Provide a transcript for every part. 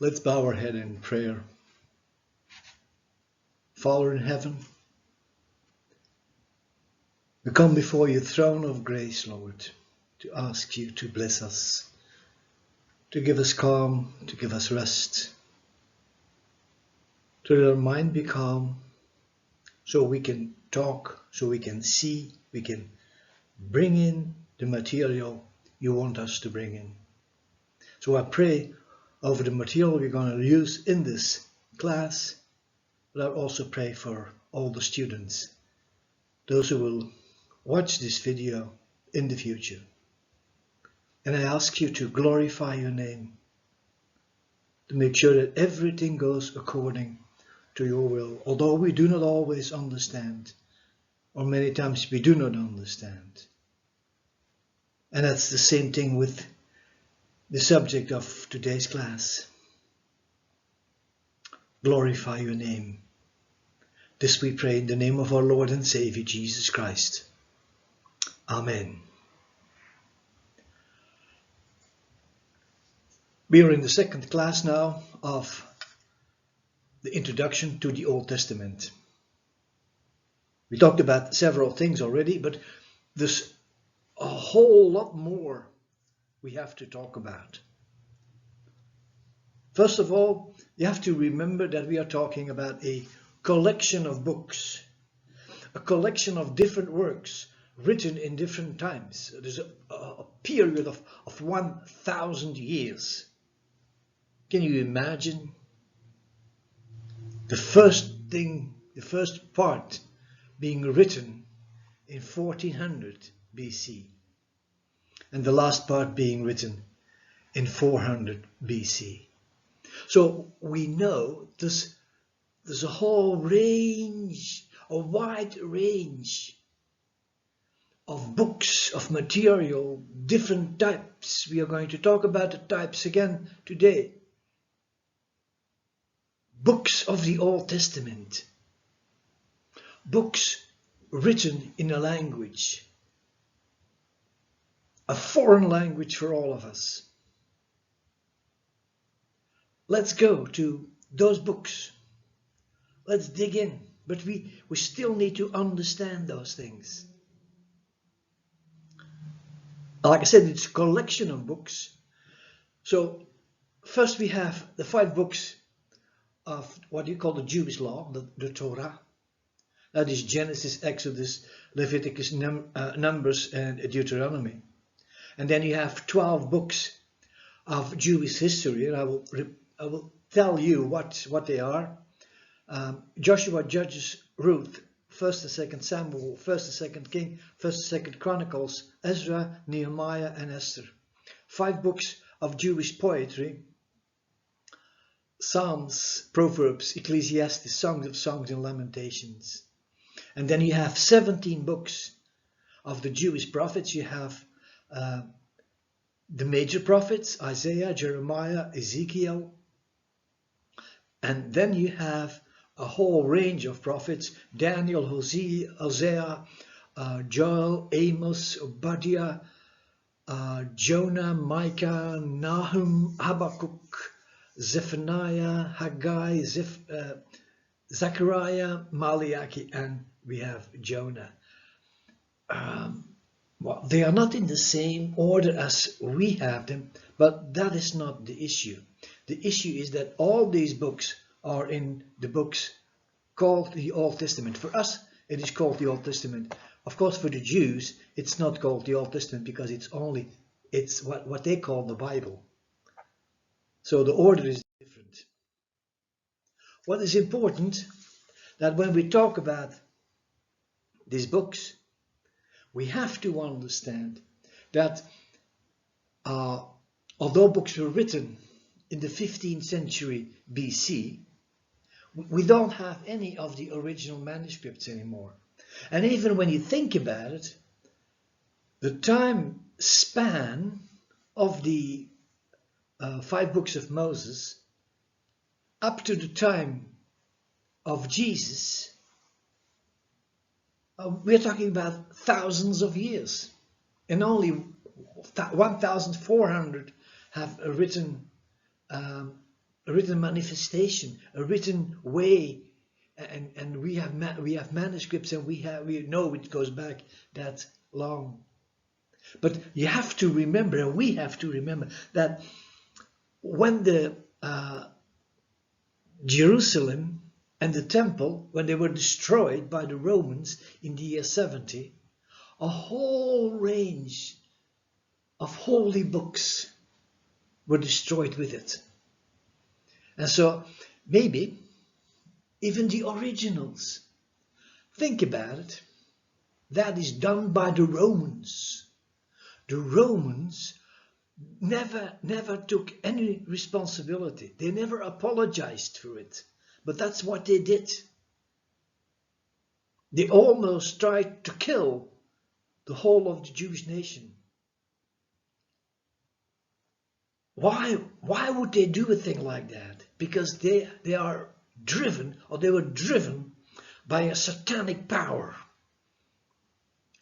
Let's bow our head in prayer. Father in heaven, we come before your throne of grace, Lord, to ask you to bless us, to give us calm, to give us rest, to let our mind be calm, so we can talk, so we can see, we can bring in the material you want us to bring in. So I pray over the material we're going to use in this class, but I also pray for all the students, those who will watch this video in the future. And I ask you to glorify your name, to make sure that everything goes according to your will, although we do not always understand, or many times we do not understand. And that's the same thing with the subject of today's class. Glorify your name. This we pray in the name of our Lord and Savior, Jesus Christ. Amen. We are in the second class now of the introduction to the Old Testament. We talked about several things already, but there's a whole lot more we have to talk about. First of all, you have to remember that we are talking about a collection of books, a collection of different works written in different times. There's a period of 1,000 years. Can you imagine? The first part being written in 1400 BC, and the last part being written in 400 BC. So we know there's a whole range, a wide range of books, of material, different types. We are going to talk about the types again today. Books of the Old Testament. Books written in a language, a foreign language for all of us. Let's go to those books. Let's dig in, but we still need to understand those things. Like I said, it's a collection of books. So first we have the 5 books of what you call the Jewish law, the Torah. That is Genesis, Exodus, Leviticus, Numbers, and Deuteronomy. And then you have 12 books of Jewish history, and I will tell you what they are. Joshua, Judges, Ruth, 1st and 2nd Samuel, 1st and 2nd King, 1st and 2nd Chronicles, Ezra, Nehemiah, and Esther. 5 books of Jewish poetry: Psalms, Proverbs, Ecclesiastes, Songs of Songs, and Lamentations. And then you have 17 books of the Jewish prophets. You have the major prophets: Isaiah, Jeremiah, Ezekiel. And then you have a whole range of prophets: Daniel, Hosea, Joel, Amos, Obadiah, Jonah, Micah, Nahum, Habakkuk, Zephaniah, Haggai, Zechariah, Malachi, and we have Jonah. Well, they are not in the same order as we have them, but that is not the issue. The issue is that all these books are in the books called the Old Testament. For us, it is called the Old Testament. Of course, for the Jews, it's not called the Old Testament because it's what they call the Bible. So the order is different. What is important, that when we talk about these books, we have to understand that although books were written in the 15th century BC, we don't have any of the original manuscripts anymore. And even when you think about it, the time span of the 5 books of Moses up to the time of Jesus, we're talking about thousands of years, and only 1,400 have written a written manifestation, a written way, and we have manuscripts, and we know it goes back that long. But you have to remember, and we have to remember, that when the Jerusalem and the temple, when they were destroyed by the Romans in the year 70, a whole range of holy books were destroyed with it. And so maybe even the originals, think about it, that is done by the Romans. The Romans never took any responsibility. They never apologized for it. But that's what they did. They almost tried to kill the whole of the Jewish nation. Why would they do a thing like that? Because they are driven, or they were driven by a satanic power.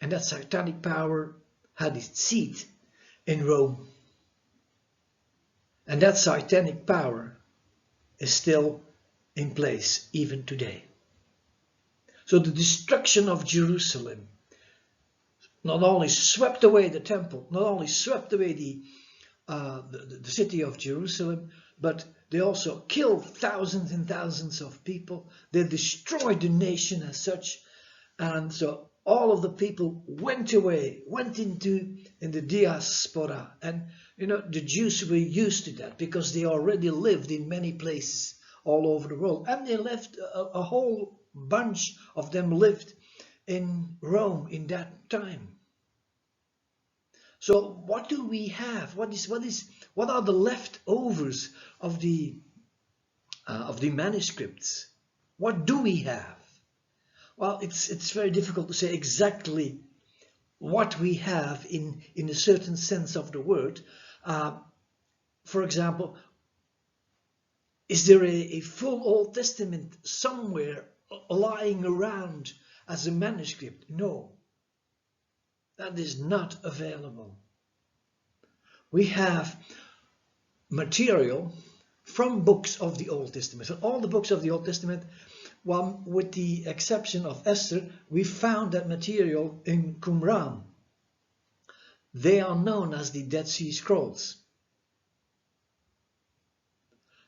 And that satanic power had its seat in Rome. And that satanic power is still in place even today. So the destruction of Jerusalem not only swept away the temple, not only swept away the city of Jerusalem, but they also killed thousands and thousands of people. They destroyed the nation as such, and so all of the people went away, went in the diaspora. And you know, the Jews were used to that because they already lived in many places all over the world, and they left a whole bunch of them lived in Rome in that time. So what do we have? What are the leftovers of the manuscripts? What do we have? Well, it's very difficult to say exactly what we have in a certain sense of the word. For example, is there a full Old Testament somewhere lying around as a manuscript? No. That is not available. We have material from books of the Old Testament. So all the books of the Old Testament, well, with the exception of Esther, we found that material in Qumran. They are known as the Dead Sea Scrolls.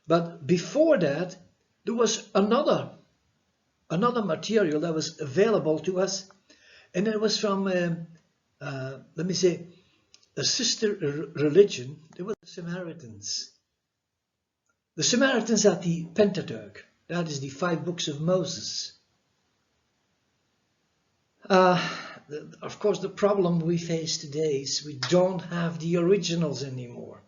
But before that, there was another material that was available to us, and it was from let me say, a sister religion. They were the Samaritans. The Samaritans had the Pentateuch. That is the 5 books of Moses. Of course, the problem we face today is we don't have the originals anymore.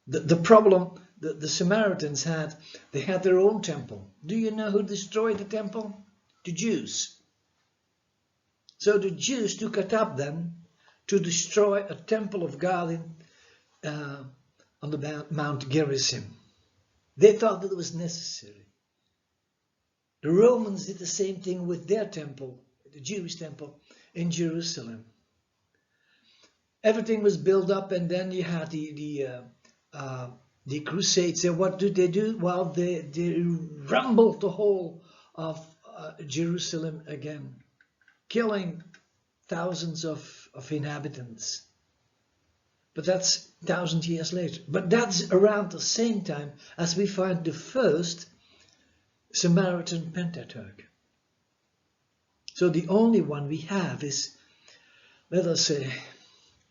The problem the Samaritans had, they had their own temple. Do you know who destroyed the temple? The Jews. So the Jews took it up then to destroy a temple of God on the Mount Gerizim. They thought that it was necessary. The Romans did the same thing with their temple, the Jewish temple in Jerusalem. Everything was built up, and then you had the Crusades. And what did they do? Well, they rumbled the whole of Jerusalem again, killing thousands of inhabitants. But that's 1,000 years later. But that's around the same time as we find the first Samaritan Pentateuch. So the only one we have is, let us say,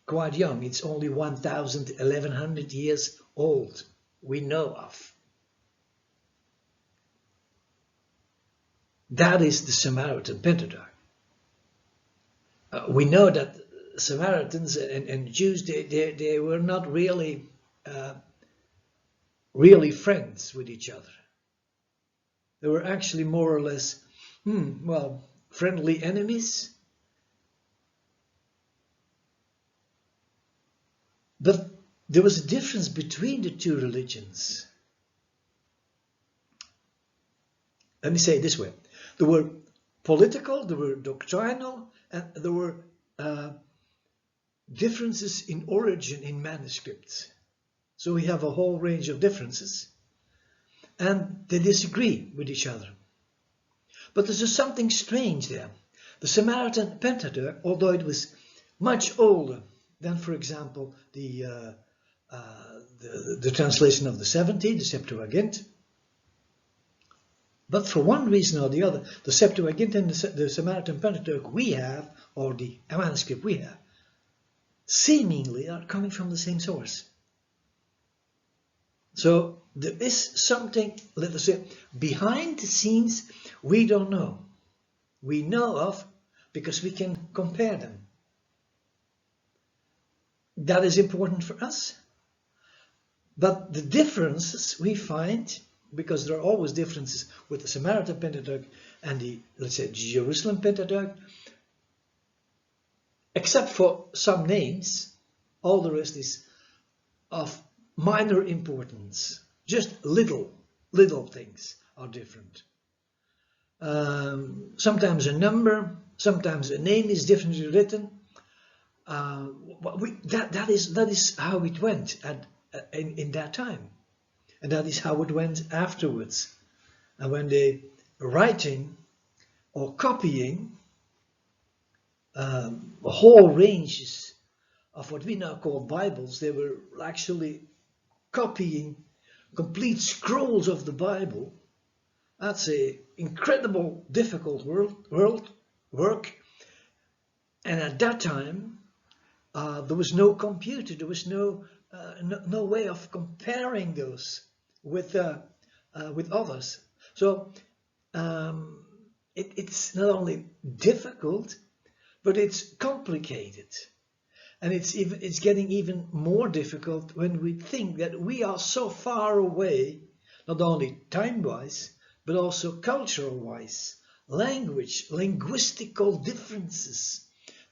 quite young. It's only 1,100 years old we know of. That is the Samaritan Pentateuch. We know that Samaritans and Jews, they were not really friends with each other. They were actually more or less, friendly enemies. But there was a difference between the two religions. Let me say it this way. There were political, there were doctrinal, and there were differences in origin in manuscripts. So we have a whole range of differences. and they disagree with each other. But there's just something strange there. The Samaritan Pentateuch, although it was much older than, for example, the translation of the 70, the Septuagint, but for one reason or the other, the Septuagint and the Samaritan Pentateuch we have, or the manuscript we have, seemingly are coming from the same source. So there is something, let us say, behind the scenes we don't know. We know of because we can compare them. That is important for us. But the differences we find, because there are always differences with the Samaritan Pentateuch and the, let's say, Jerusalem Pentateuch, except for some names, all the rest is of minor importance. Just little things are different. Sometimes a number, sometimes a name is differently written. That is how it went in that time, and that is how it went afterwards. And when they writing or copying whole ranges of what we now call Bibles, they were actually copying complete scrolls of the Bible. That's an incredible, difficult work. And at that time, there was no computer. There was no way of comparing those with others. So it's not only difficult, but it's complicated. And it's getting even more difficult when we think that we are so far away, not only time-wise, but also cultural-wise, linguistical differences.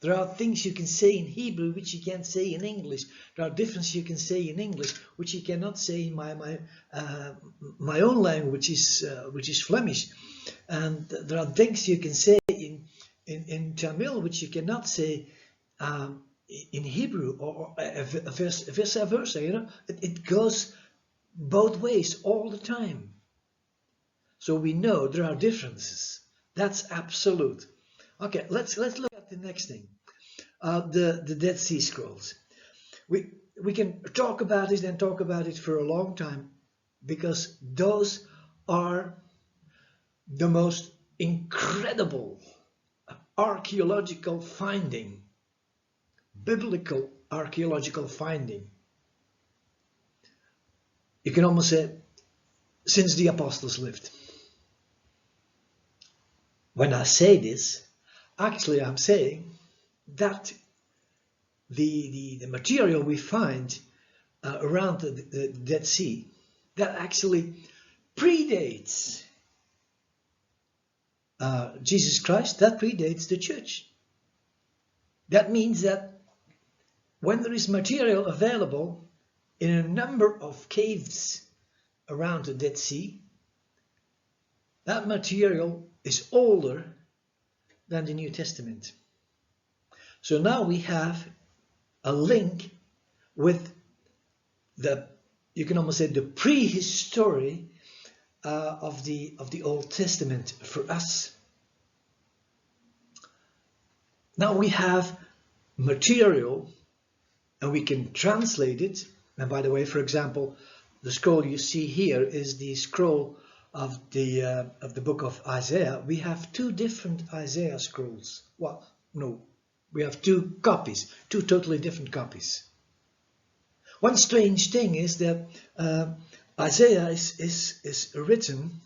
There are things you can say in Hebrew which you can't say in English. There are differences you can say in English which you cannot say in my own language, which is Flemish. And there are things you can say in Tamil which you cannot say in Hebrew, or vice versa. You know, it goes both ways all the time. So we know there are differences. That's absolute. Okay, let's look at the next thing. The Dead Sea Scrolls. We can talk about it and talk about it for a long time, because those are the most incredible archaeological finding, biblical archaeological finding. You can almost say since the apostles lived. When I say this, actually I'm saying that the material we find around the Dead Sea, that actually predates Jesus Christ, that predates the church. That means that when there is material available in a number of caves around the Dead Sea, that material is older than the New Testament. So now we have a link with you can almost say the prehistory of the Old Testament for us. Now we have material and we can translate it. And by the way, for example, the scroll you see here is the scroll of the book of Isaiah. We have two different Isaiah scrolls. Well, no, we have two copies, two totally different copies. One strange thing is that Isaiah is written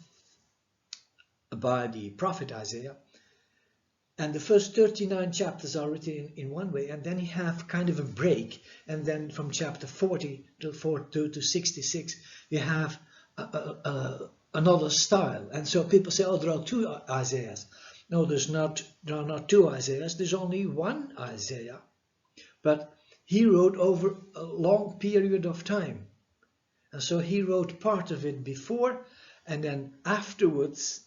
by the prophet Isaiah, and the first 39 chapters are written in one way, and then you have kind of a break, and then from chapter 40 to 66 you have another style. And so people say, oh, there are two Isaiahs. No, there are not two Isaiahs, there's only one Isaiah, but he wrote over a long period of time. And so he wrote part of it before, and then afterwards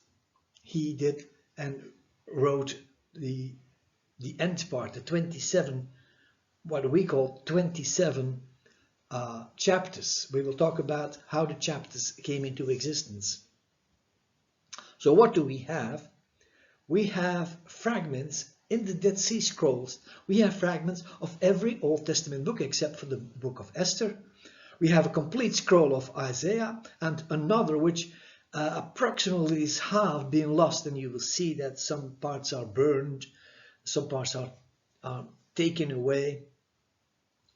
he did and wrote the end part, the 27, what we call 27 chapters. We will talk about how the chapters came into existence. So what do we have? We have fragments in the Dead Sea Scrolls. We have fragments of every Old Testament book except for the book of Esther. We have a complete scroll of Isaiah and another which approximately is half being lost, and you will see that some parts are burned, some parts are taken away.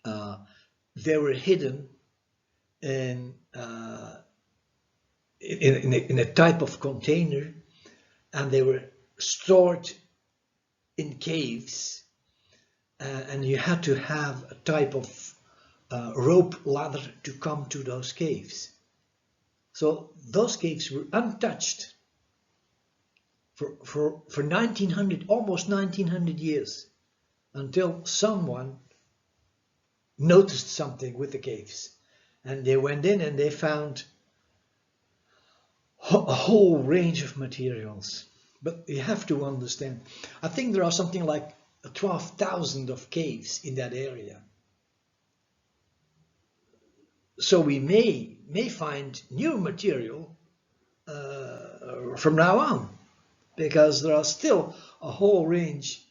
They were hidden in a type of container, and they were stored in caves, and you had to have a type of rope ladder to come to those caves. So those caves were untouched for 1900, almost 1900 years, until someone noticed something with the caves, and they went in and they found a whole range of materials. But you have to understand, I think there are something like 12,000 of caves in that area. So we may find new material from now on, because there are still a whole range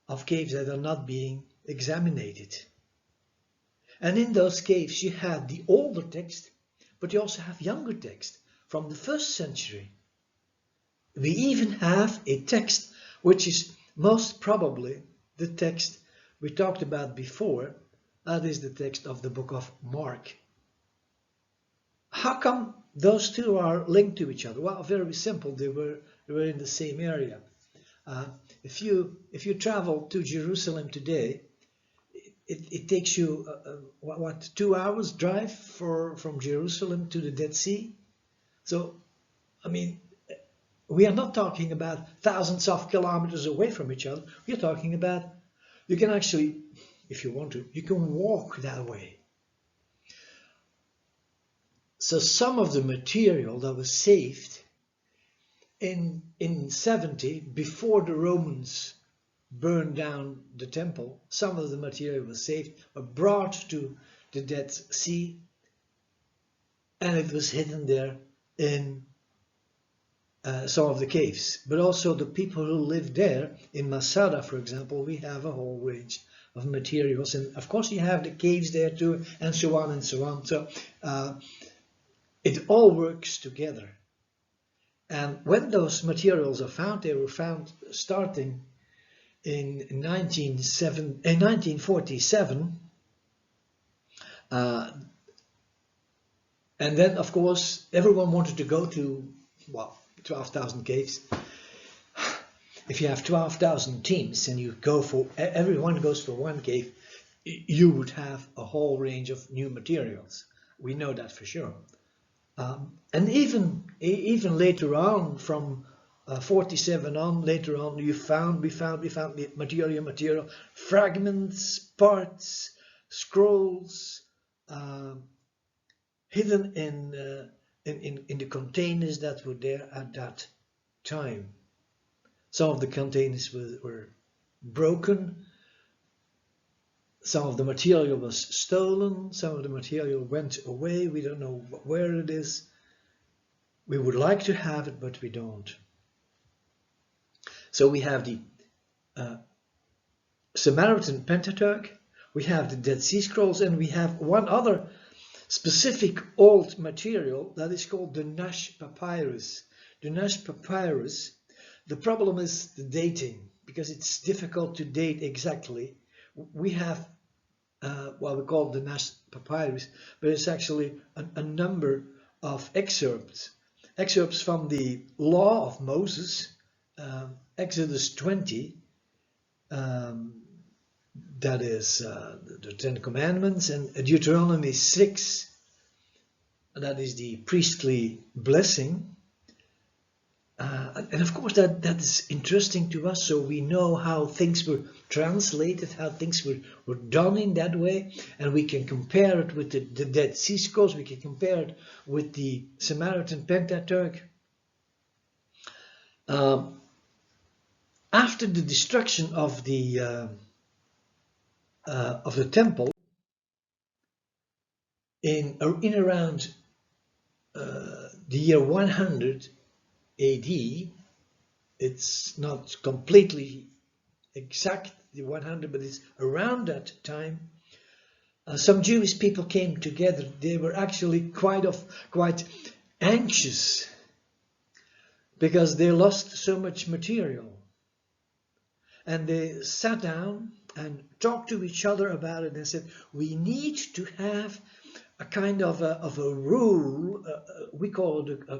of caves that are not being examined. And in those caves you have the older text, but you also have younger text from the 1st century. We even have a text which is most probably the text we talked about before. That is the text of the book of Mark. How come those two are linked to each other? Well, very simple. They were in the same area. If you travel to Jerusalem today, it takes you what 2 hours drive from Jerusalem to the Dead Sea. So, I mean, we are not talking about thousands of kilometers away from each other. We are talking about, you can actually, if you want to, you can walk that way. So some of the material that was saved in 70, before the Romans burned down the temple, some of the material was saved, brought to the Dead Sea, and it was hidden there in some of the caves. But also the people who lived there, in Masada, for example, we have a whole range of materials, and of course you have the caves there too, and so on and so on. So it all works together. And when those materials are found, they were found starting in 1947, and then of course everyone wanted to go to, well, 12,000 caves. If you have 12,000 teams and you go for, everyone goes for one cave, you would have a whole range of new materials. We know that for sure. And even later on, from 47 on, later on, we found material, fragments, parts, scrolls, hidden in the containers that were there at that time. Some of the containers were broken. Some of the material was stolen, some of the material went away, we don't know where it is. We would like to have it, but we don't. So we have the Samaritan Pentateuch, we have the Dead Sea Scrolls, and we have one other specific old material that is called the Nash Papyrus. The Nash Papyrus, the problem is the dating, because it's difficult to date exactly. We have what we call the Nash Papyrus, but it's actually a number of excerpts from the Law of Moses, Exodus 20, that is the Ten Commandments, and Deuteronomy 6, that is the priestly blessing. And of course that is interesting to us, so we know how things were translated, how things were done in that way, and we can compare it with the Dead Sea Scrolls, we can compare it with the Samaritan Pentateuch. After the destruction of the temple in around the year 100 AD, it's not completely exact the 100, but it's around that time. Some Jewish people came together. They were actually quite anxious because they lost so much material, and they sat down and talked to each other about it and said, we need to have a kind of a rule, we call it a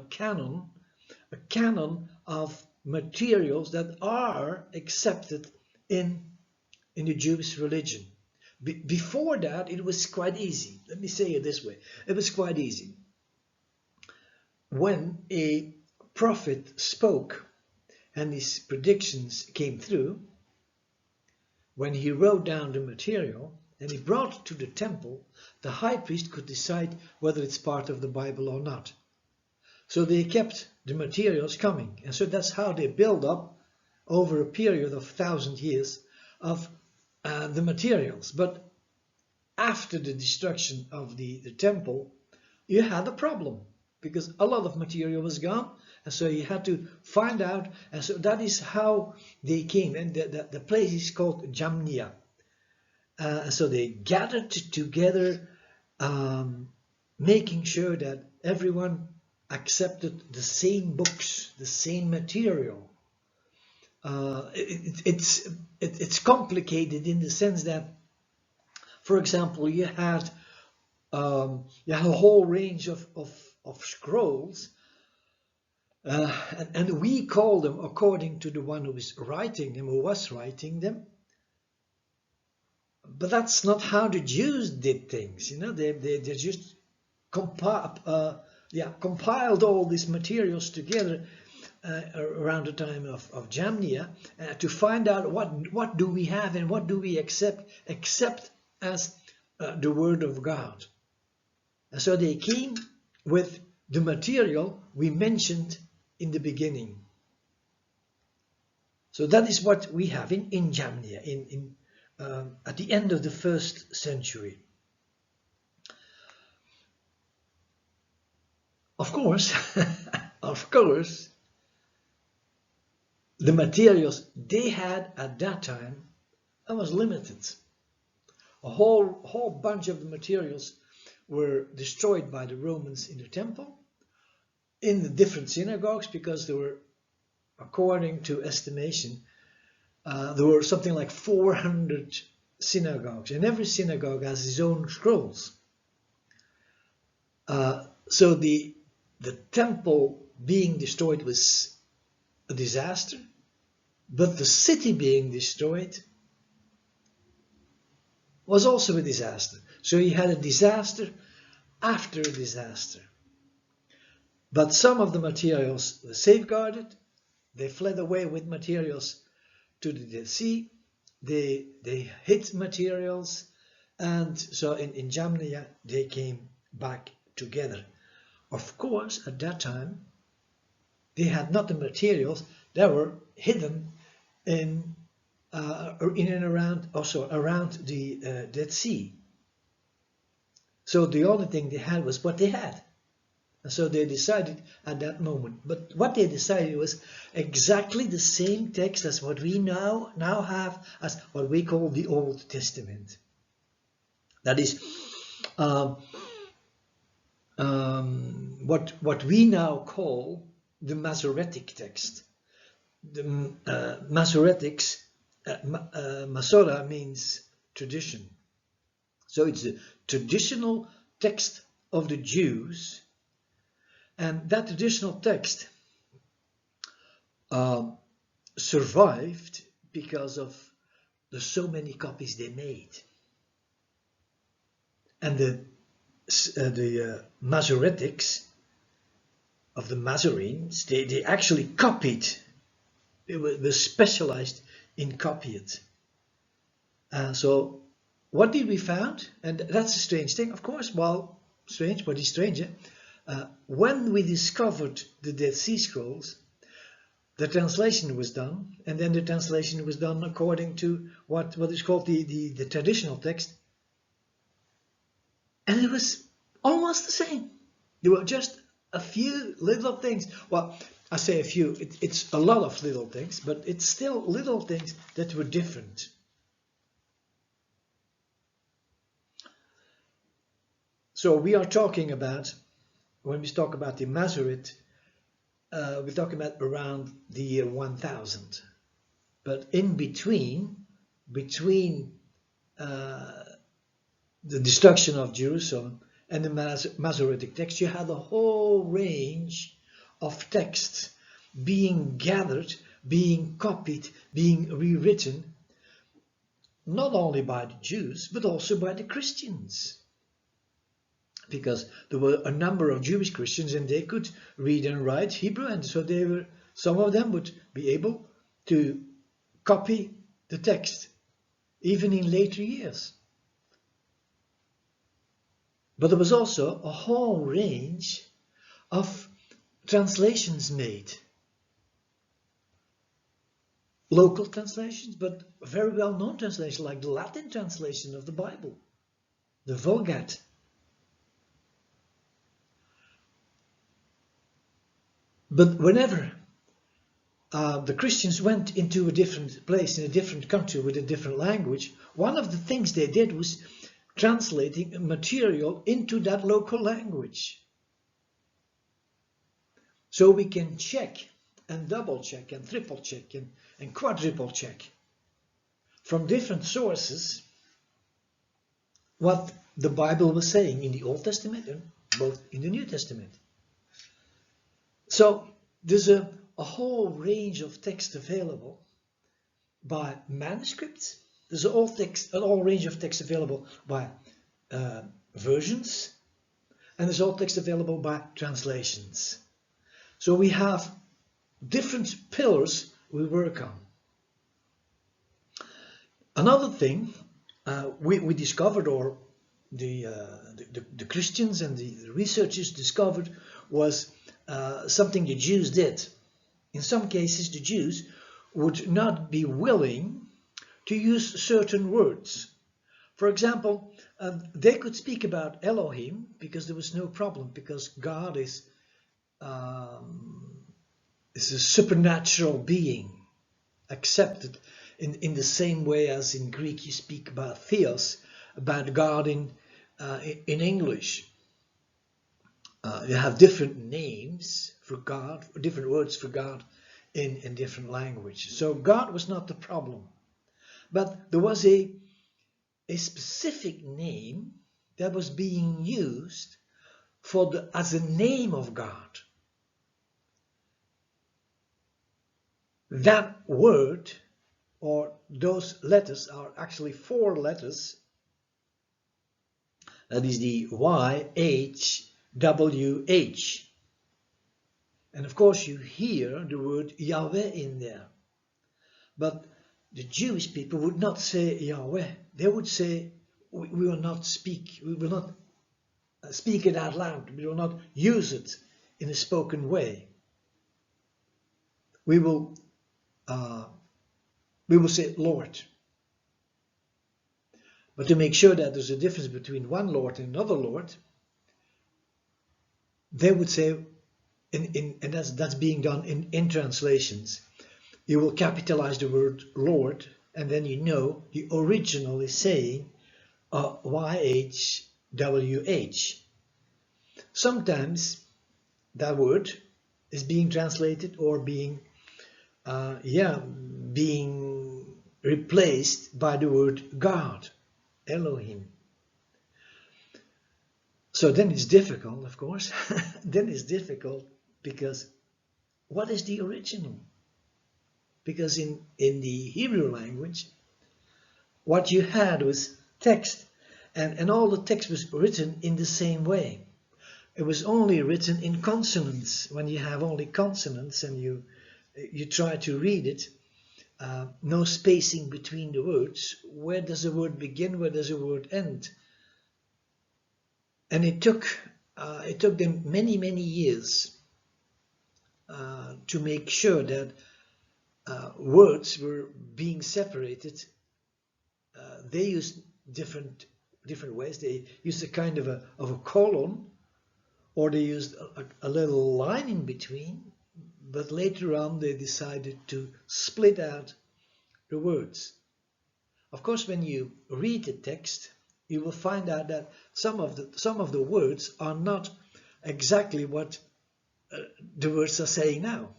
canon of materials that are accepted in the Jewish religion. Before that, it was quite easy. Let me say it this way. It was quite easy. When a prophet spoke and his predictions came through, when he wrote down the material and he brought it to the temple, the high priest could decide whether it's part of the Bible or not. So they kept the materials coming. And so that's how they build up over a period of 1,000 years of the materials. But after the destruction of the temple, you had a problem because a lot of material was gone. And so you had to find out. And so that is how they came. And the place is called Jamnia. So they gathered together, making sure that everyone accepted the same books, the same material. It's complicated in the sense that, for example, you had a whole range of scrolls, and we call them according to the one who was writing them. But that's not how the Jews did things. You know, they just compiled all these materials together around the time of Jamnia to find out what do we have and what do we accept as the Word of God. And so they came with the material we mentioned in the beginning. So that is what we have in Jamnia at the end of the 1st century. Of course, the materials they had at that time was limited. A whole bunch of the materials were destroyed by the Romans in the temple, in the different synagogues, because there were, according to estimation, there were something like 400 synagogues, and every synagogue has its own scrolls. So the temple being destroyed was a disaster, but the city being destroyed was also a disaster. So you had a disaster after a disaster. But some of the materials were safeguarded. They fled away with materials to the Dead Sea. They hid materials, and so in Jamnia they came back together. Of course, at that time they had not the materials that were hidden in and around, also around the Dead Sea. So the only thing they had was what they had. And so they decided at that moment. But what they decided was exactly the same text as what we now have as what we call the Old Testament. That is what we now call the Masoretic text. The Masoretics, Masora means tradition. So it's the traditional text of the Jews, and that traditional text survived because of the so many copies they made. And the Masoretics of the Masorenes, they actually copied. They were specialized in copying it. So what did we found? And that's a strange thing, of course. Well, strange, but it's stranger. When we discovered the Dead Sea Scrolls, the translation was done, and then the translation was done according to what is called the traditional text. And it was almost the same. There were just a few little things. Well, I say a few, it's a lot of little things, but it's still little things that were different. So we are talking about, when we talk about the Masoret, we're talking about around the year 1000. But in between the destruction of Jerusalem and the Masoretic text, you had a whole range of texts being gathered, being copied, being rewritten, not only by the Jews, but also by the Christians. Because there were a number of Jewish Christians and they could read and write Hebrew, and so some of them would be able to copy the text, even in later years. But there was also a whole range of translations made. Local translations, but very well-known translations, like the Latin translation of the Bible, the Vulgate. But whenever the Christians went into a different place, in a different country with a different language, one of the things they did was translating material into that local language. So we can check and double check and triple check and quadruple check from different sources what the Bible was saying in the Old Testament and both in the New Testament. So there's a whole range of text available by manuscripts. There's a whole range of text available by versions, and there's all text available by translations. So we have different pillars we work on. Another thing we discovered, or the Christians and the researchers discovered, was something the Jews did. In some cases, the Jews would not be willing to use certain words. For example, they could speak about Elohim because there was no problem, because God is a supernatural being, accepted in the same way as in Greek you speak about theos, about God in English. You have different names for God, different words for God in different languages. So God was not the problem. But there was a specific name that was being used as a name of God. That word, or those letters, are actually 4 letters. That is the YHWH. And of course you hear the word Yahweh in there. But the Jewish people would not say Yahweh. They would say, we will not speak it out loud. We will not use it in a spoken way. We will say Lord. But to make sure that there's a difference between one Lord and another Lord, they would say, and that's being done in translations, you will capitalize the word Lord, and then you know the original is saying YHWH. Sometimes that word is being translated or being replaced by the word God, Elohim. So then it's difficult, of course. Then it's difficult because what is the original? Because in the Hebrew language, what you had was text, and all the text was written in the same way. It was only written in consonants. When you have only consonants and you try to read it, no spacing between the words. Where does a word begin? Where does a word end? And it took them many years to make sure that words were being separated. They used different different ways. They used a kind of a colon, or they used a little line in between, but later on they decided to split out the words. Of course, when you read the text, you will find out that some of the words are not exactly what the words are saying now.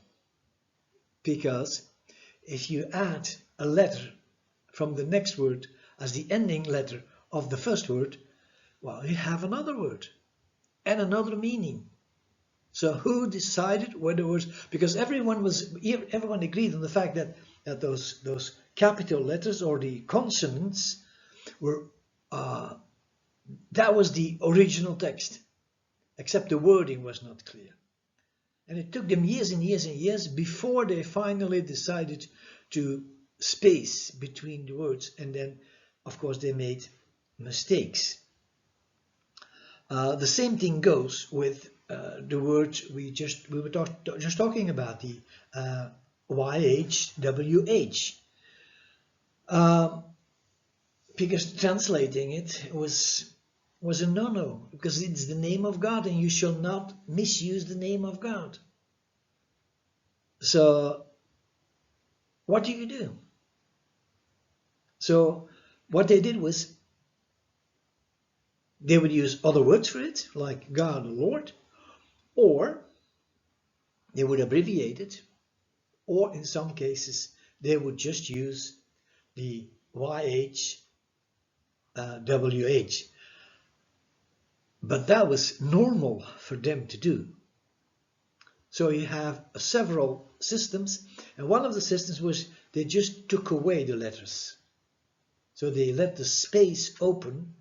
Because if you add a letter from the next word as the ending letter of the first word, well, you have another word and another meaning. So who decided where the words? Because everyone agreed on the fact that those capital letters or the consonants were that was the original text, except the wording was not clear. And it took them years and years and years before they finally decided to space between the words, and then of course they made mistakes. The same thing goes with the words we were just talking about, the YHWH, because translating it was a no-no, because it's the name of God and you shall not misuse the name of God. So what do you do? So what they did was they would use other words for it, like God or Lord, or they would abbreviate it, or in some cases they would just use the YHWH. But that was normal for them to do. So you have several systems, and one of the systems was they just took away the letters. So they let the space open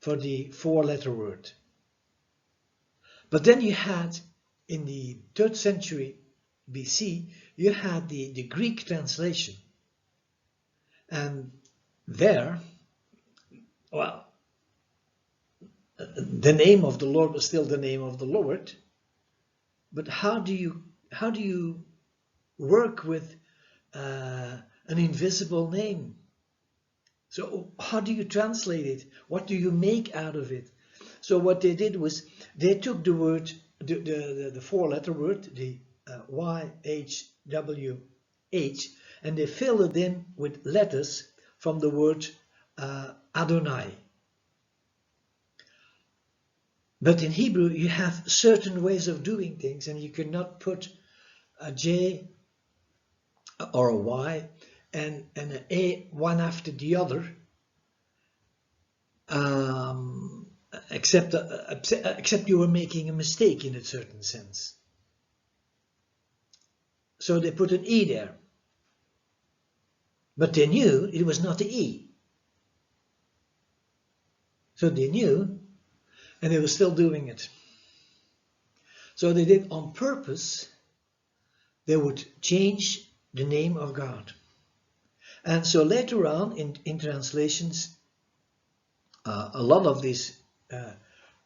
for the four-letter word. But then you had, in the 3rd century BC, you had the Greek translation. And there, well, the name of the Lord was still the name of the Lord. But how do you work with an invisible name? So how do you translate it? What do you make out of it? So what they did was they took the word, the four-letter word, the YHWH, and they filled it in with letters from the word Adonai. But in Hebrew you have certain ways of doing things, and you cannot put a J or a Y and an A one after the other, except you were making a mistake in a certain sense. So they put an E there. But they knew it was not the E. So they knew, and they were still doing it. So they did on purpose, they would change the name of God. And so later on in translations, a lot of these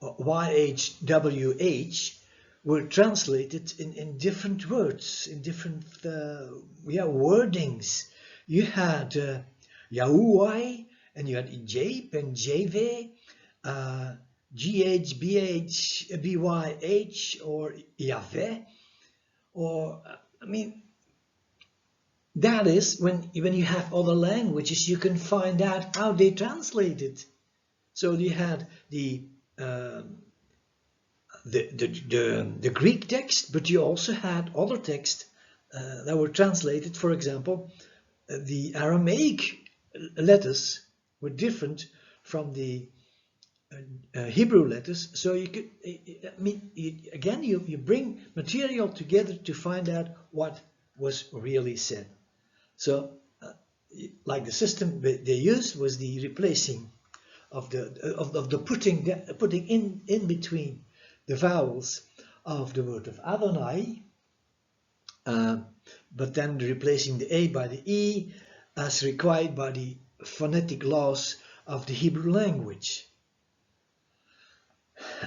YHWH were translated in different words, in different wordings. You had Yahuwah, and you had Jape and Jave, GH, BYH, or Yahweh, or I mean, that is when you have other languages, you can find out how they translate it. So you had the Greek text, but you also had other texts that were translated. For example, the Aramaic letters were different from the Hebrew letters. So you could, again, you bring material together to find out what was really said. So, like the system they used was the replacing of the putting in between the vowels of the word of Adonai, but then replacing the A by the E as required by the phonetic laws of the Hebrew language.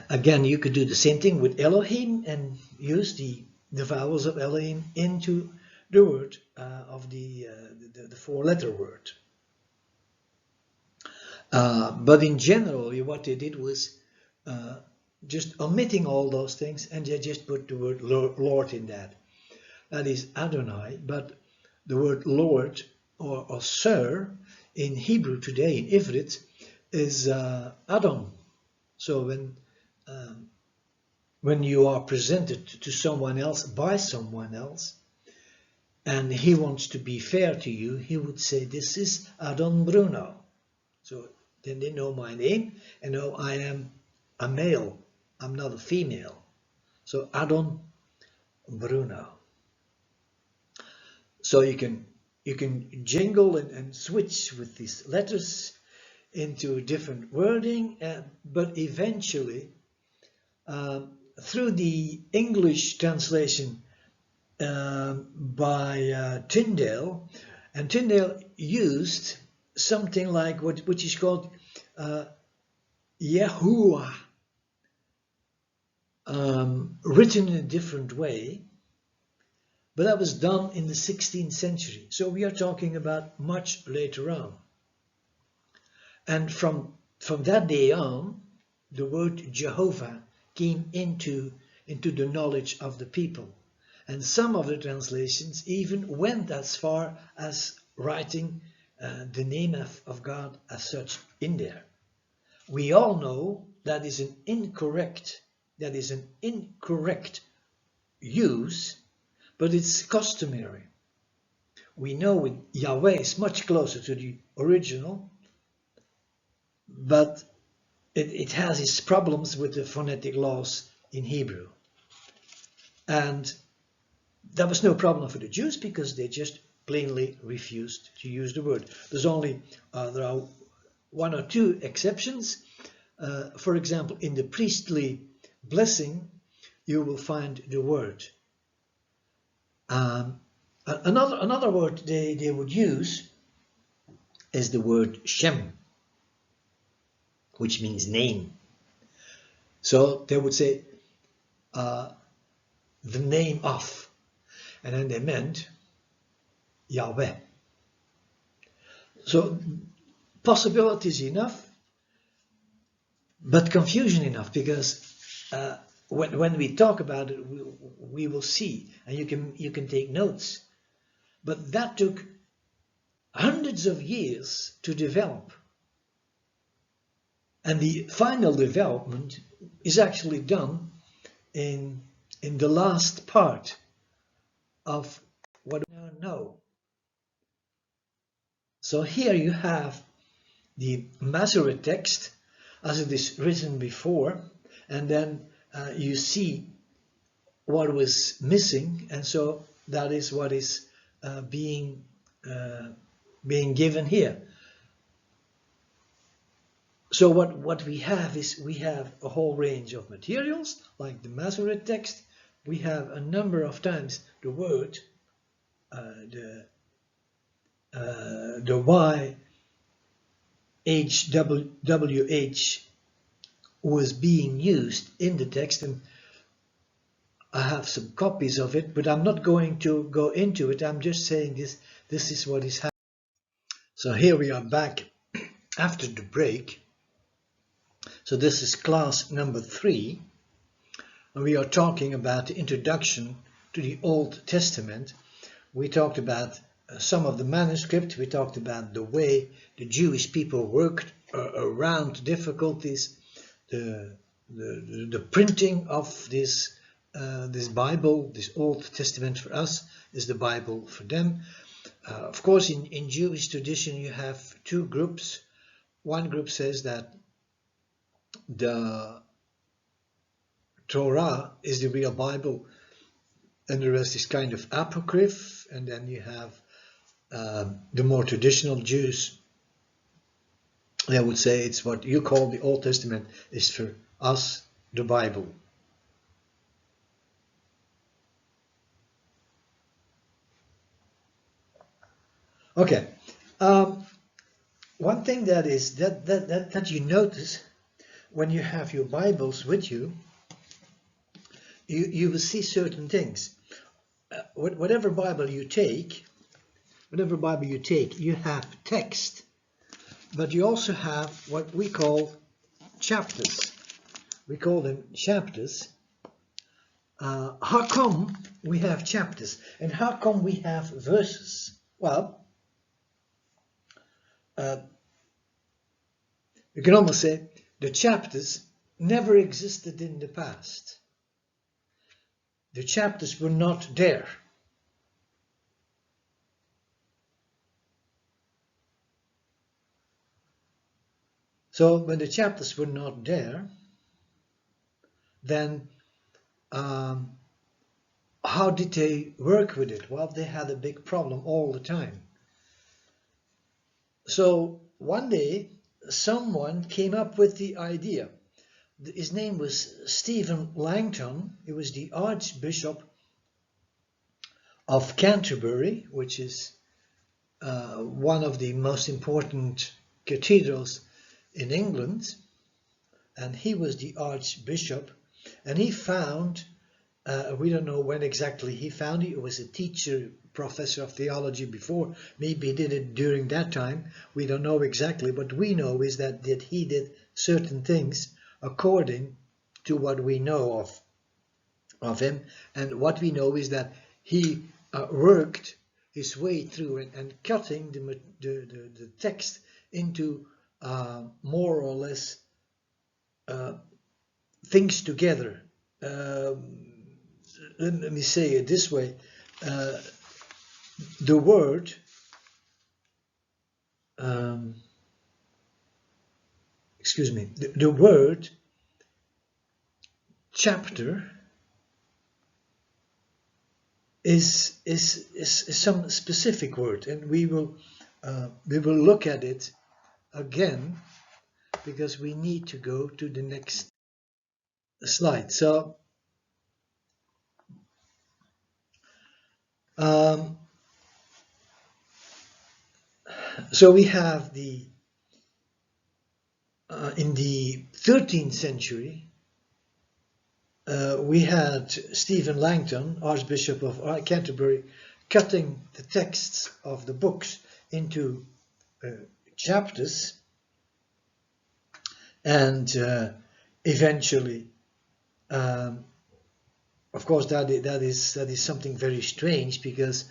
Again, you could do the same thing with Elohim and use the vowels of Elohim into the word of the four-letter word. But in general, what they did was just omitting all those things, and they just put the word Lord in that. That is Adonai, but the word Lord or Sir in Hebrew today, in Ivrit, is Adon. So when you are presented to someone else by someone else, and he wants to be fair to you, he would say, "This is Adon Bruno." So then they know my name and know I am a male. I'm not a female. So Adon Bruno. So you can jingle and switch with these letters into different wording, but eventually through the English translation by Tyndale, and Tyndale used something like which is called Yahuwah, written in a different way, but that was done in the 16th century. So we are talking about much later on. And from that day on, the word Jehovah came into the knowledge of the people. And some of the translations even went as far as writing the name of God as such in there. We all know that is an incorrect use, but it's customary. We know Yahweh is much closer to the original, but it has its problems with the phonetic laws in Hebrew. And that was no problem for the Jews because they just plainly refused to use the word. There are one or two exceptions. For example, in the priestly blessing, you will find the word. Another word they would use is the word Shem, which means name. So they would say the name of, and then they meant Yahweh. So possibilities enough, but confusion enough, because when we talk about it, we will see, and you can take notes. But that took hundreds of years to develop. And the final development is actually done in the last part of what we now know. So here you have the Masoret text as it is written before, and then you see what was missing, and so that is what is being given here. So what we have is we have a whole range of materials, like the Masoret text. We have a number of times the word, the YHWH was being used in the text, and I have some copies of it, but I'm not going to go into it. I'm just saying this is what is happening. So here we are back after the break. So this is class number 3, and we are talking about the introduction to the Old Testament. We talked about some of the manuscript. We talked about the way the Jewish people worked around difficulties, the printing of this Bible. This Old Testament for us is the Bible for them. Of course, in Jewish tradition, you have two groups. One group says that the Torah is the real Bible, and the rest is kind of apocryph. And then you have the more traditional Jews. They would say it's what you call the Old Testament is for us the Bible. Okay. One thing that you notice when you have your Bibles with you, you will see certain things. Whatever Bible you take, you have text. but you also have what we call chapters. We call them chapters. How come we have chapters? And how come we have verses? Well, you can almost say the chapters never existed in the past. The chapters were not there. So when the chapters were not there, then how did they work with it? Well, they had a big problem all the time. So one day, someone came up with the idea. His name was Stephen Langton. He was the Archbishop of Canterbury, which is one of the most important cathedrals in England. And he was the Archbishop. And he found, we don't know when exactly he found it. It was a teacher, professor of theology before. Maybe he did it during that time. We don't know exactly. What we know is that he did certain things according to what we know of him. And what we know is that he worked his way through and cutting the text into more or less things together. Let me say it this way. The word excuse me, the word chapter is some specific word, and we will look at it again because we need to go to the next slide. So so we have the in the 13th century we had Stephen Langton, Archbishop of Canterbury, cutting the texts of the books into chapters, and eventually, of course, that is something very strange, because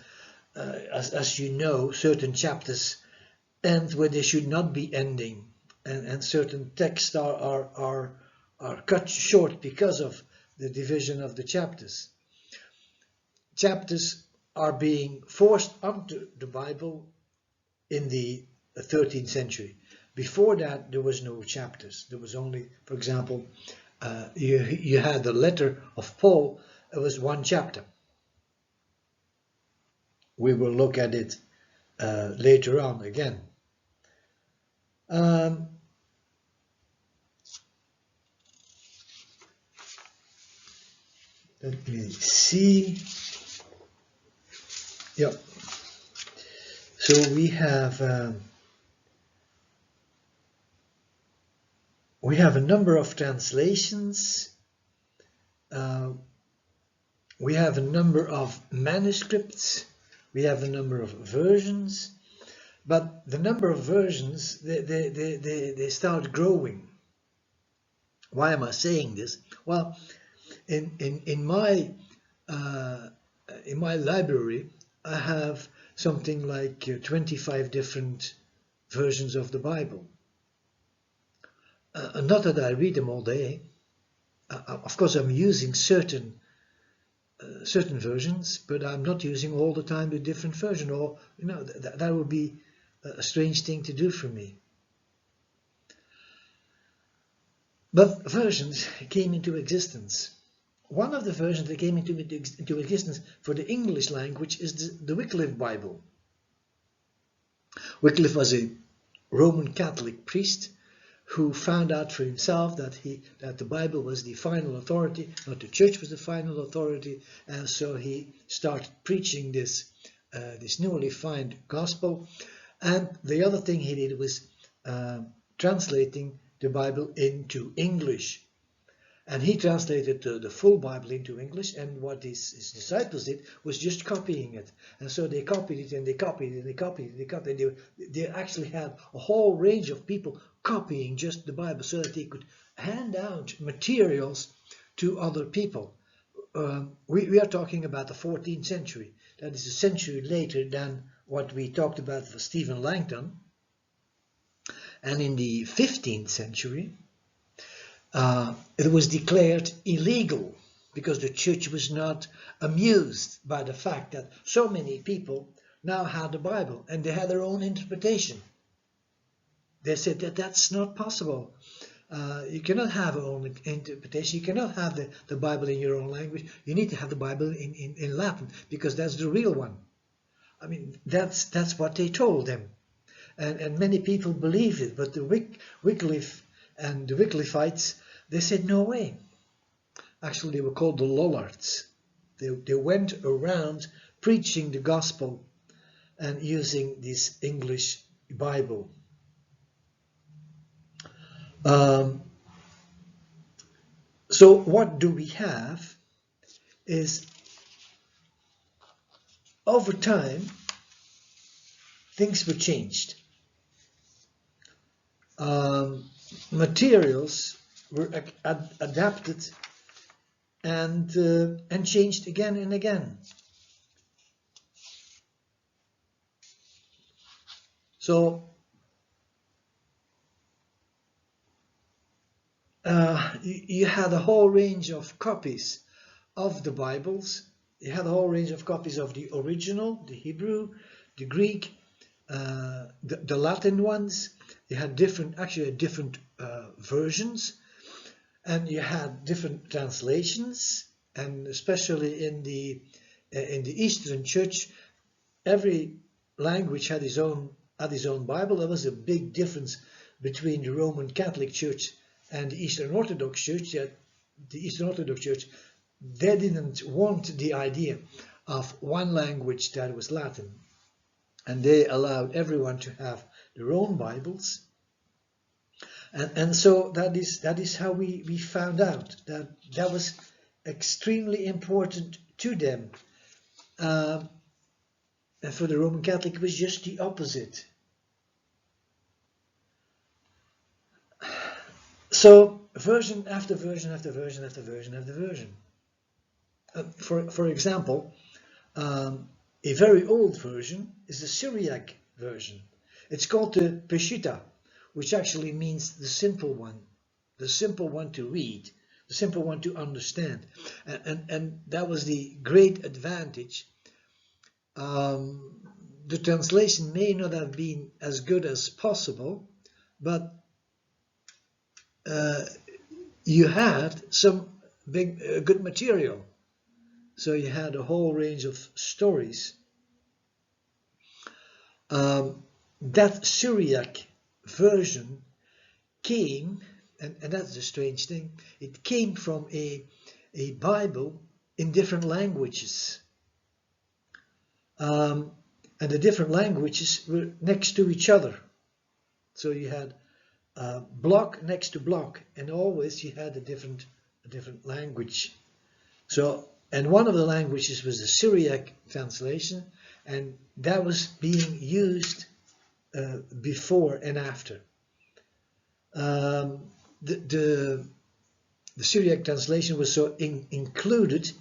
as you know, certain chapters end where they should not be ending, and certain texts are cut short because of the division of the chapters. Chapters are being forced onto the Bible in the 13th century. Before that, there was no chapters. There was only, for example, you had the letter of Paul. It was one chapter. We will look at it later on again. Let me see. Yeah. So we have a number of translations. We have a number of manuscripts. We have a number of versions. But the number of versions, they start growing. Why am I saying this? Well, in my library, I have something like 25 different versions of the Bible. Not that I read them all day. Of course, I'm using certain versions, but I'm not using all the time a different version, or that would be a strange thing to do for me. But versions came into existence. One of the versions that came into existence for the English language is the Wycliffe Bible. Wycliffe was a Roman Catholic priest who found out for himself that the Bible was the final authority, not the church was the final authority, and so he started preaching this newly found gospel. And the other thing he did was translating the Bible into English. And he translated the full Bible into English, and what his disciples did was just copying it. And so they copied it, and they copied it, and they copied it, and they copied it. They actually had a whole range of people copying just the Bible so that they could hand out materials to other people. We are talking about the 14th century. That is a century later than what we talked about for Stephen Langton. And in the 15th century, it was declared illegal because the church was not amused by the fact that so many people now had the Bible and they had their own interpretation. They said that that's not possible. You cannot have your own interpretation. You cannot have the Bible in your own language. You need to have the Bible in Latin because that's the real one. I mean, that's what they told them. And many people believed it, but the Wycliffe and the Wycliffites, they said no way. Actually, they were called the Lollards. They went around preaching the gospel and using this English Bible. So what do we have is, over time, things were changed. Materials were adapted and changed again and again. So you had a whole range of copies of the Bibles. You had a whole range of copies of the original, the Hebrew, the Greek, the Latin ones. You had different versions, and you had different translations. And especially in the Eastern Church, every language had his own Bible. There was a big difference between the Roman Catholic Church and the Eastern Orthodox Church. The Eastern Orthodox Church, they didn't want the idea of one language that was Latin, and they allowed everyone to have their own Bibles. And so that is how we found out that was extremely important to them. And for the Roman Catholic, it was just the opposite. So version after version after version after version after version. For example, a very old version is the Syriac version. It's called the Peshitta, which actually means the simple one to read, the simple one to understand. And that was the great advantage. The translation may not have been as good as possible, but you had some good material. So you had a whole range of stories. That Syriac version came, and that's the strange thing, it came from a Bible in different languages. And the different languages were next to each other. So you had block next to block, and always you had a different language. So, and one of the languages was the Syriac translation, and that was being used before and after. The Syriac translation was so included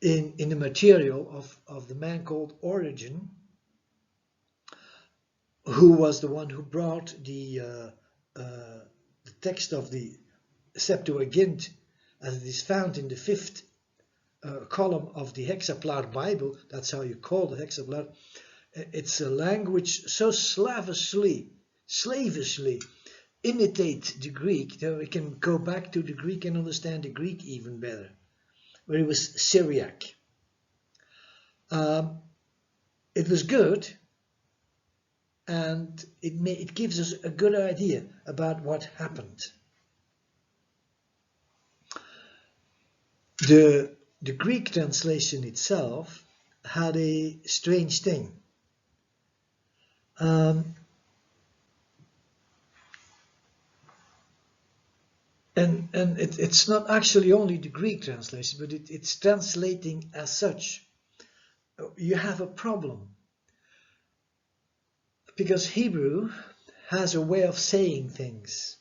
in the material of the man called Origen, who was the one who brought the text of the Septuagint, as it is found in the 5th column of the Hexaplar Bible. That's how you call the Hexaplar. It's a language so slavishly imitate the Greek that we can go back to the Greek and understand the Greek even better, where it was Syriac. It was good, and it gives us a good idea about what happened. The Greek translation itself had a strange thing. And it's not actually only the Greek translation, but it's translating as such. You have a problem because Hebrew has a way of saying things.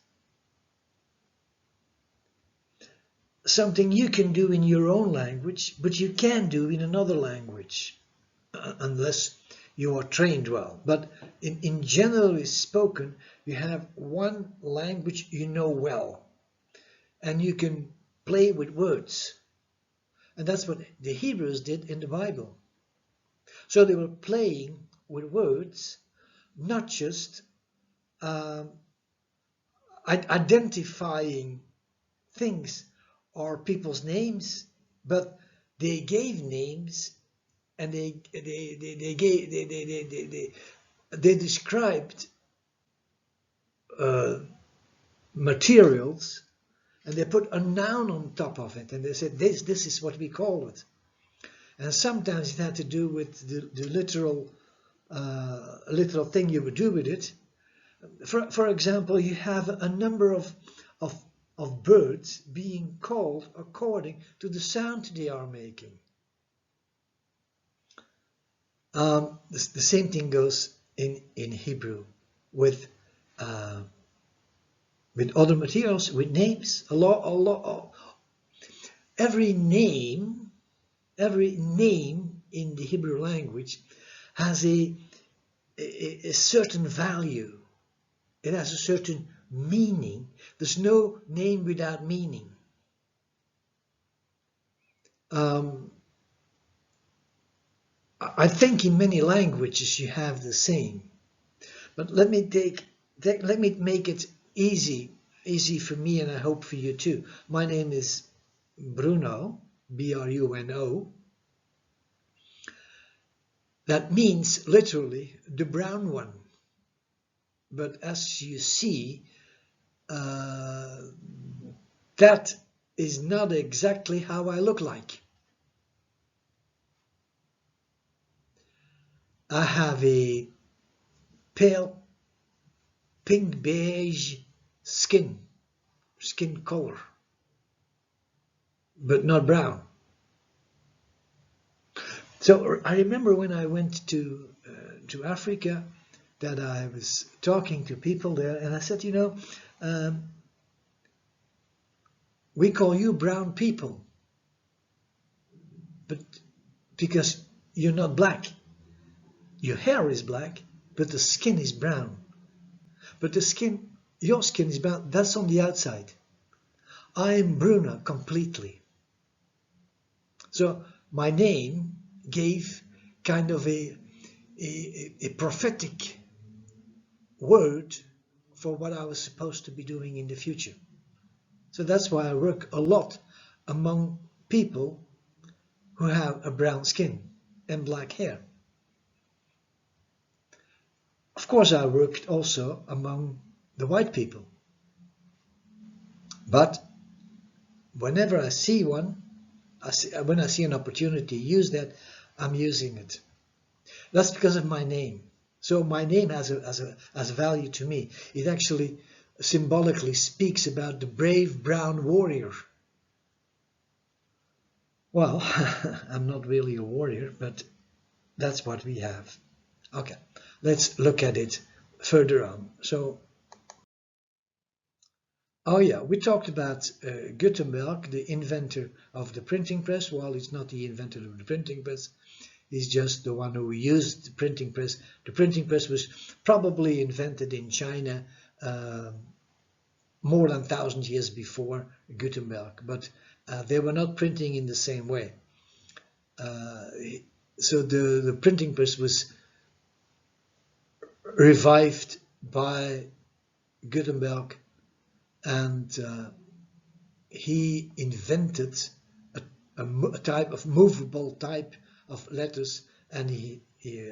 Something you can do in your own language, but you can't do in another language, unless you are trained well. But in generally spoken, you have one language you know well, and you can play with words. And that's what the Hebrews did in the Bible. So they were playing with words, not just identifying things or people's names, but they gave names, and they described materials, and they put a noun on top of it, and they said this is what we call it. And sometimes it had to do with the literal thing you would do with it. For example, you have a number of birds being called according to the sound they are making. The same thing goes in Hebrew with other materials, with names. Every name in the Hebrew language has a certain value. It has a certain meaning. There's no name without meaning. I think in many languages you have the same. But let me make it easy for me, and I hope for you too. My name is Bruno, Bruno. That means literally the brown one. But as you see, that is not exactly how I look like. I have a pale pink beige skin color, but not brown. So I remember when I went to Africa, that I was talking to people there, and I said, we call you brown people, but because you're not black. Your hair is black, but the skin is brown. But your skin is brown, that's on the outside. I'm Bruna completely. So my name gave kind of a prophetic word for what I was supposed to be doing in the future. So that's why I work a lot among people who have a brown skin and black hair. Of course, I worked also among the white people. But whenever I see one, when I see an opportunity to use that, I'm using it. That's because of my name. So my name has a value to me. It actually symbolically speaks about the brave brown warrior. Well, I'm not really a warrior, but that's what we have. Okay, let's look at it further on. So, oh yeah, we talked about Gutenberg, the inventor of the printing press. Well, he's not the inventor of the printing press. He's just the one who used the printing press. The printing press was probably invented in China more than 1,000 years before Gutenberg, but they were not printing in the same way. So the printing press was revived by Gutenberg, and he invented a type of movable type of letters, and he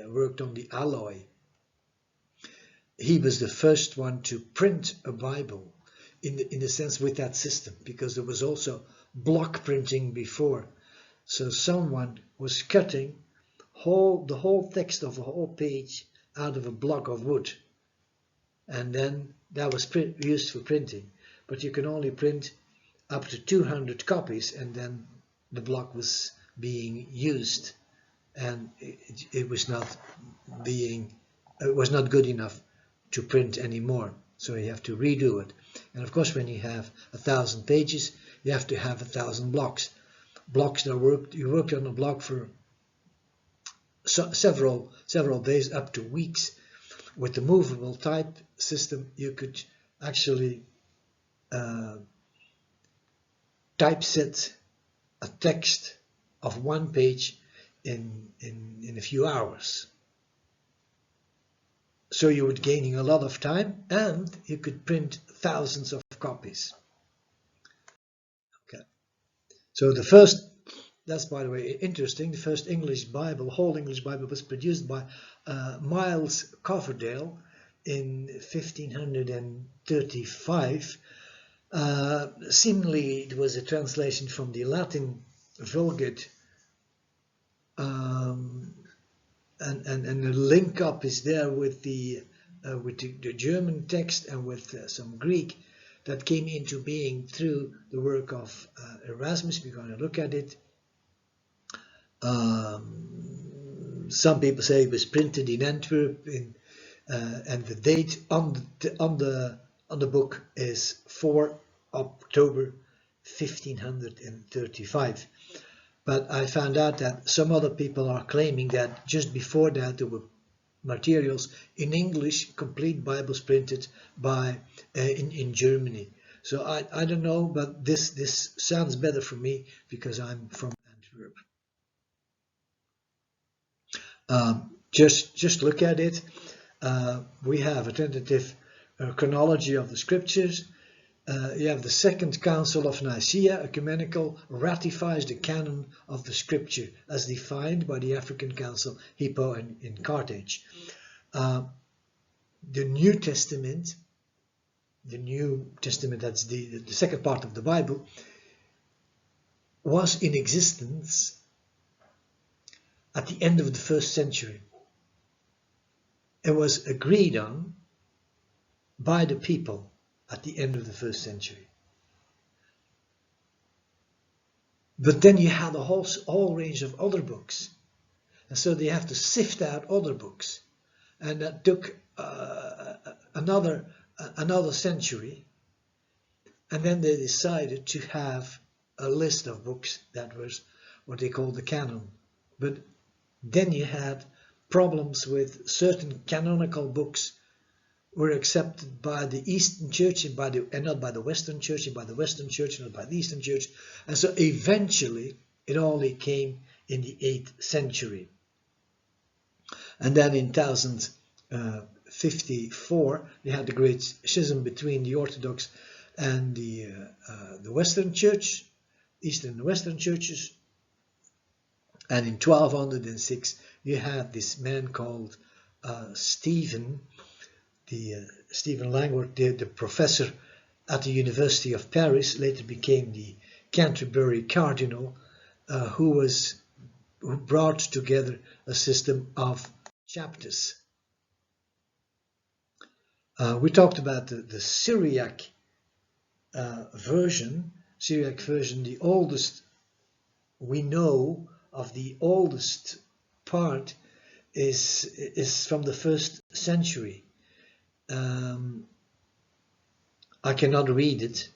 worked on the alloy. He was the first one to print a Bible in a sense with that system, because there was also block printing before. So someone was cutting the whole text of a whole page out of a block of wood, and then that was used for printing. but you can only print up to 200 copies, and then the block was being used, and it was not good enough to print anymore. So you have to redo it. And of course, when you have 1,000 pages, you have to have 1,000 blocks. You worked on a block for several days, up to weeks. With the movable type system, you could actually typeset a text of one page in a few hours. So you were gaining a lot of time, and you could print thousands of copies. Okay. So that's by the way interesting, the first English Bible, whole English Bible, was produced by Miles Coverdale in 1535. Seemingly it was a translation from the Latin Vulgate, and the link up is there with the German text and with some Greek that came into being through the work of Erasmus. We're going to look at it. Some people say it was printed in Antwerp, and the date on the book is 4 October 1535. But I found out that some other people are claiming that just before that there were materials in English, complete Bibles printed in Germany. So I don't know, but this sounds better for me because I'm from Antwerp. Just look at it. We have a tentative chronology of the scriptures. You have the Second Council of Nicaea, ecumenical, ratifies the canon of the scripture as defined by the African Council, Hippo, in Carthage. The New Testament, that's the second part of the Bible, was in existence at the end of the first century. It was agreed on by the people at the end of the first century. But then you had a whole range of other books, and so they have to sift out other books, and that took another century, and then they decided to have a list of books that was what they called the canon. But then you had problems with certain canonical books were accepted by the Eastern Church and not by the Western Church, and by the Western Church and not by the Eastern Church. And so eventually it only came in the 8th century. And then in 1054 they had the great schism between the Orthodox and the Western Church, Eastern and Western churches. And in 1206 you had this man called Stephen Langworth, the professor at the University of Paris, later became the Canterbury Cardinal, who brought together a system of chapters. We talked about the Syriac version. The oldest we know of, the oldest part is from the 1st century. I cannot read it,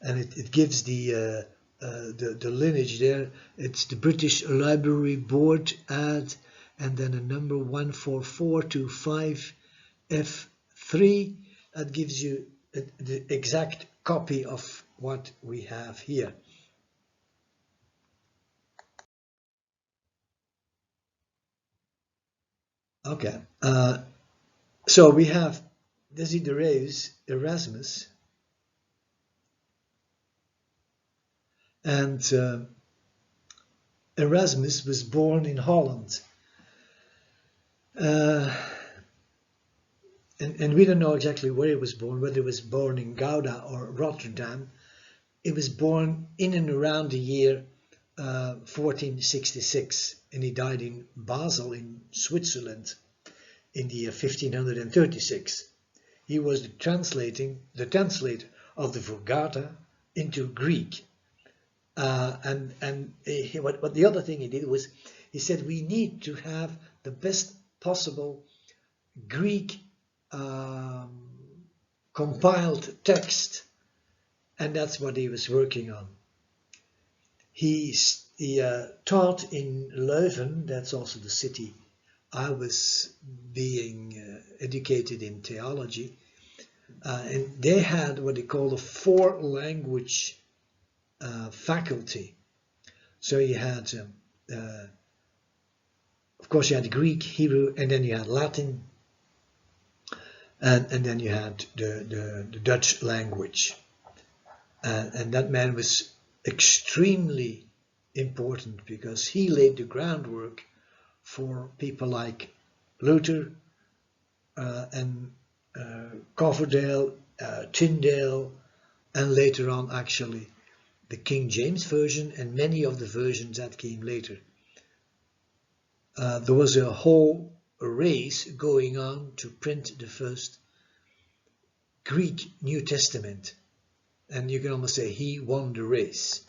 and it gives the lineage there. It's the British Library Board ad, and then a number 14425F3. That gives you the exact copy of what we have here. Okay, so we have Desiderius Erasmus, and Erasmus was born in Holland, and we don't know exactly where he was born, whether he was born in Gouda or Rotterdam. He was born in and around the year 1466, and he died in Basel in Switzerland in the year 1536. He was the translator of the Vulgata into Greek. What the other thing he did was he said we need to have the best possible Greek compiled text, and that's what he was working on. He taught in Leuven, that's also the city I was being educated in theology, and they had what they call a 4-language faculty. So you had, of course, you had Greek, Hebrew, and then you had Latin, and then you had the Dutch language. And that man was extremely important because he laid the groundwork for people like Luther and Coverdale, Tyndale, and later on actually the King James Version and many of the versions that came later. There was a whole race going on to print the first Greek New Testament, and you can almost say he won the race.